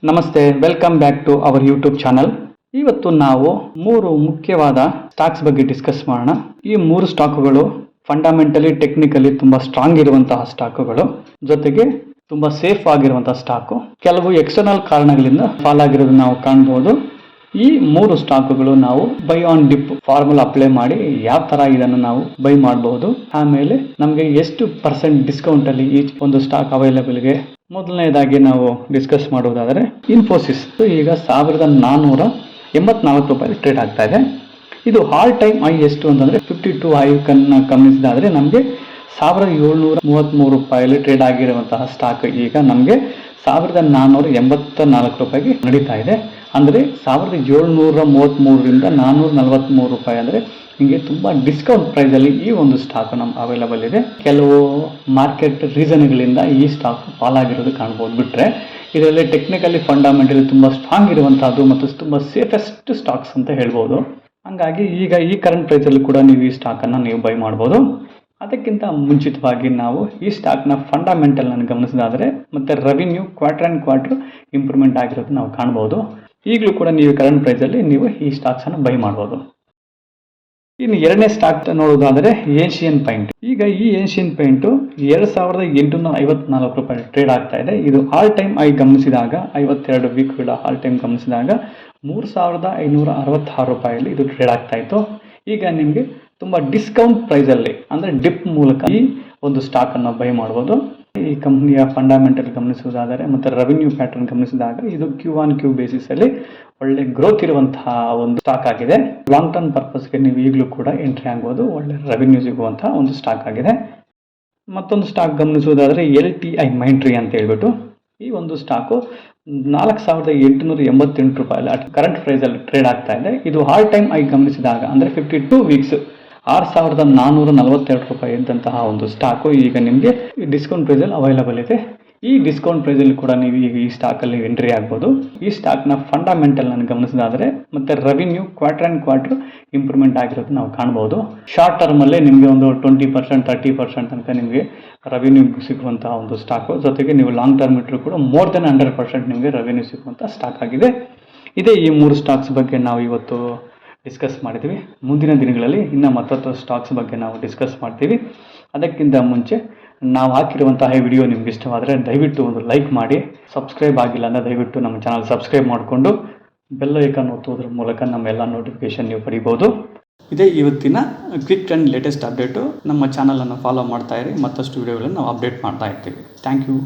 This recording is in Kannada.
ನಮಸ್ತೆ, welcome back to our YouTube channel. ಇವತ್ತು ನಾವು 3 ಮುಖ್ಯವಾದ ಸ್ಟಾಕ್ಸ್ ಬಗ್ಗೆ ಡಿಸ್ಕಸ್ ಮಾಡೋಣ. ಈ 3 ಸ್ಟಾಕ್ಗಳು ಫಂಡಮೆಂಟಲಿ ಟೆಕ್ನಿಕಲಿ ತುಂಬಾ ಸ್ಟ್ರಾಂಗ್ ಇರುವಂತಹ ಸ್ಟಾಕ್ಗಳು, ಜೊತೆಗೆ ತುಂಬಾ ಸೇಫ್ ಆಗಿರುವಂತಹ ಸ್ಟಾಕ್. ಕೆಲವು ಎಕ್ಸ್ಟರ್ನಲ್ ಕಾರಣಗಳಿಂದ ಫಾಲ್ ಆಗಿರೋದನ್ನ ನಾವು ಕಾಣಬಹುದು. ಈ 3 ಸ್ಟಾಕ್ಗಳು ನಾವು by on drip formula apply ಮಾಡಿ ಯಾವ ತರ ಇದನ್ನು ನಾವು ಬೈ ಮಾಡಬಹುದು, ಆಮೇಲೆ ನಮಗೆ ಎಷ್ಟು % ಡಿಸ್ಕೌಂಟ್ ಅಲ್ಲಿ ಈ ಒಂದು ಸ್ಟಾಕ್ ಅವೈಲೇಬಲ್ ಇದೆ. ಮೊದಲನೇದಾಗಿ ನಾವು ಡಿಸ್ಕಸ್ ಮಾಡುವುದಾದರೆ ಇನ್ಫೋಸಿಸ್ ಈಗ 1484 ರೂಪಾಯಿ ಟ್ರೇಡ್ ಆಗ್ತಾ ಇದೆ. ಇದು ಆಲ್ ಟೈಮ್ ಹೈ ಎಷ್ಟು ಅಂತಂದ್ರೆ 52 ಹೈ ಗಮನಿಸಿದಾದ್ರೆ ನಮಗೆ 1733 ರೂಪಾಯಿಯಲ್ಲಿ ಟ್ರೇಡ್ ಆಗಿರುವಂತಹ ಸ್ಟಾಕ್ ಈಗ ನಮಗೆ 1484 ರೂಪಾಯಿಗೆ ನಡೀತಾ ಇದೆ. ಅಂದರೆ 1733ರಿಂದ 443 ರೂಪಾಯಿ, ಅಂದರೆ ಹಿಂಗೆ ತುಂಬ ಡಿಸ್ಕೌಂಟ್ ಪ್ರೈಸಲ್ಲಿ ಈ ಒಂದು ಸ್ಟಾಕ್ ನಮ್ಮ ಅವೈಲಬಲ್ ಇದೆ. ಕೆಲವು ಮಾರ್ಕೆಟ್ ರೀಸನ್ಗಳಿಂದ ಈ ಸ್ಟಾಕ್ ಫಾಲ್ ಆಗಿರೋದು ಕಾಣ್ಬೋದು. ಬಿಟ್ಟರೆ ಇದರಲ್ಲಿ ಟೆಕ್ನಿಕಲಿ ಫಂಡಮೆಂಟಲಿ ತುಂಬ ಸ್ಟ್ರಾಂಗ್ ಇರುವಂತಹದ್ದು ಮತ್ತು ತುಂಬ ಸೇಫೆಸ್ಟ್ ಸ್ಟಾಕ್ಸ್ ಅಂತ ಹೇಳ್ಬೋದು. ಹಂಗಾಗಿ ಈಗ ಈ ಕರೆಂಟ್ ಪ್ರೈಸಲ್ಲಿ ಕೂಡ ನೀವು ಈ ಸ್ಟಾಕನ್ನು ನೀವು ಬೈ ಮಾಡ್ಬೋದು. ಅದಕ್ಕಿಂತ ಮುಂಚಿತವಾಗಿ ನಾವು ಈ ಸ್ಟಾಕ್ನ ಫಂಡಮೆಂಟಲ್ನ ಗಮನಿಸಿದಾದರೆ ಮತ್ತು revenue quarter and quarter improvement ಆಗಿರೋದು ನಾವು ಕಾಣ್ಬೋದು. ಈಗಲೂ ಕೂಡ ನೀವು ಕರೆಂಟ್ ಪ್ರೈಸಲ್ಲಿ ನೀವು ಈ ಸ್ಟಾಕ್ಸನ್ನು ಬೈ ಮಾಡ್ಬೋದು. ಇನ್ನು ಎರಡನೇ ಸ್ಟಾಕ್ ನೋಡೋದಾದರೆ ಏಷಿಯನ್ ಪೈಂಟ್. ಈಗ ಈ ಏಷಿಯನ್ ಪೈಂಟು 2854 ರೂಪಾಯಿ ಟ್ರೇಡ್ ಆಗ್ತಾ ಇದೆ. ಇದು ಆಲ್ ಟೈಮ್ ಹೈ ಗಮನಿಸಿದಾಗ 52 ವೀಕ್ಗಳ ಆಲ್ ಟೈಮ್ ಗಮನಿಸಿದಾಗ 3566 ರೂಪಾಯಿಯಲ್ಲಿ ಇದು ಟ್ರೇಡ್ ಆಗ್ತಾ ಇತ್ತು. ಈಗ ನಿಮಗೆ ತುಂಬ ಡಿಸ್ಕೌಂಟ್ ಪ್ರೈಸಲ್ಲಿ ಅಂದರೆ ಡಿಪ್ ಮೂಲಕ ಈ ಒಂದು ಸ್ಟಾಕನ್ನು ಬೈ ಮಾಡ್ಬೋದು. ಈ ಕಂಪ್ನಿಯ ಫಂಡಮೆಂಟಲ್ ಗಮನಿಸುವುದಾದರೆ ಮತ್ತು ರೆವಿನ್ಯೂ ಪ್ಯಾಟರ್ನ್ ಗಮನಿಸಿದಾಗ ಇದು Q1Q ಬೇಸಿಸಲ್ಲಿ ಒಳ್ಳೆ ಗ್ರೋತ್ ಇರುವಂತಹ ಒಂದು ಸ್ಟಾಕ್ ಆಗಿದೆ. ಲಾಂಗ್ ಟರ್ಮ್ ಪರ್ಪಸ್ಗೆ ನೀವು ಈಗಲೂ ಕೂಡ ಎಂಟ್ರಿ ಆಗ್ಬೋದು. ಒಳ್ಳೆ ರೆವಿನ್ಯೂ ಸಿಗುವಂತಹ ಒಂದು ಸ್ಟಾಕ್ ಆಗಿದೆ. ಮತ್ತೊಂದು ಸ್ಟಾಕ್ ಗಮನಿಸುವುದಾದರೆ LTI ಮೈಂಟ್ರಿ ಅಂತ ಹೇಳ್ಬಿಟ್ಟು ಈ ಒಂದು ಸ್ಟಾಕು 4888 ರೂಪಾಯಿ ಕರೆಂಟ್ ಪ್ರೈಸಲ್ಲಿ ಟ್ರೇಡ್ ಆಗ್ತಾ ಇದೆ. ಇದು ಆಲ್ ಟೈಮ್ ಹೈ ಗಮನಿಸಿದಾಗ ಅಂದರೆ 52 ವೀಕ್ಸ್ 6442 ರೂಪಾಯಿ ಇದ್ದಂತಹ ಒಂದು ಸ್ಟಾಕು ಈಗ ನಿಮಗೆ ಡಿಸ್ಕೌಂಟ್ ಪ್ರೈಸಲ್ಲಿ ಅವೈಲಬಲ್ ಇದೆ. ಈ ಡಿಸ್ಕೌಂಟ್ ಪ್ರೈಸಲ್ಲಿ ಕೂಡ ನೀವು ಈಗ ಈ ಸ್ಟಾಕಲ್ಲಿ ಎಂಟ್ರಿ ಆಗ್ಬೋದು. ಈ ಸ್ಟಾಕ್ನ ಫಂಡಮೆಂಟಲ್ ನಾನು ಗಮನಿಸಿದಾದರೆ ಮತ್ತು revenue quarter and quarter improvement ಆಗಿರೋದು ನಾವು ಕಾಣ್ಬೋದು. ಶಾರ್ಟ್ ಟರ್ಮಲ್ಲೇ ನಿಮಗೆ ಒಂದು 20% 30% ತನಕ ನಿಮಗೆ ರೆವಿನ್ಯೂ ಸಿಗುವಂತಹ ಒಂದು ಸ್ಟಾಕು. ಜೊತೆಗೆ ನೀವು ಲಾಂಗ್ ಟರ್ಮ್ ಇಟ್ಟರು ಕೂಡ ಮೋರ್ ದೆನ್ 100% ನಿಮಗೆ ರೆವಿನ್ಯೂ ಸಿಗುವಂಥ ಸ್ಟಾಕ್ ಆಗಿದೆ. ಇದೇ ಈ 3 ಸ್ಟಾಕ್ಸ್ ಬಗ್ಗೆ ನಾವು ಇವತ್ತು ಡಿಸ್ಕಸ್ ಮಾಡಿದ್ದೀವಿ. ಮುಂದಿನ ದಿನಗಳಲ್ಲಿ ಇನ್ನು ಮತ್ತಷ್ಟು ಸ್ಟಾಕ್ಸ್ ಬಗ್ಗೆ ನಾವು ಡಿಸ್ಕಸ್ ಮಾಡ್ತೀವಿ. ಅದಕ್ಕಿಂತ ಮುಂಚೆ ನಾವು ಹಾಕಿರುವಂತಹ ವಿಡಿಯೋ ನಿಮ್ಗೆ ಇಷ್ಟವಾದರೆ ದಯವಿಟ್ಟು ಒಂದು ಲೈಕ್ ಮಾಡಿ. ಸಬ್ಸ್ಕ್ರೈಬ್ ಆಗಿಲ್ಲ ಅಂದರೆ ದಯವಿಟ್ಟು ನಮ್ಮ ಚಾನಲ್ ಸಬ್ಸ್ಕ್ರೈಬ್ ಮಾಡಿಕೊಂಡು ಬೆಲ್ ಐಕಾನ್ ಒತ್ತುವುದರ ಮೂಲಕ ನಮ್ಮೆಲ್ಲ ನೋಟಿಫಿಕೇಶನ್ ನೀವು ಪಡಿಬೋದು. ಇದೇ ಇವತ್ತಿನ ಕ್ವಿಕ್ ಆ್ಯಂಡ್ ಲೇಟೆಸ್ಟ್ ಅಪ್ಡೇಟು. ನಮ್ಮ ಚಾನಲನ್ನು ಫಾಲೋ ಮಾಡ್ತಾ ಇರಿ. ಮತ್ತಷ್ಟು ವಿಡಿಯೋಗಳನ್ನು ನಾವು ಅಪ್ಡೇಟ್ ಮಾಡ್ತಾ ಇರ್ತೀವಿ. Thank you.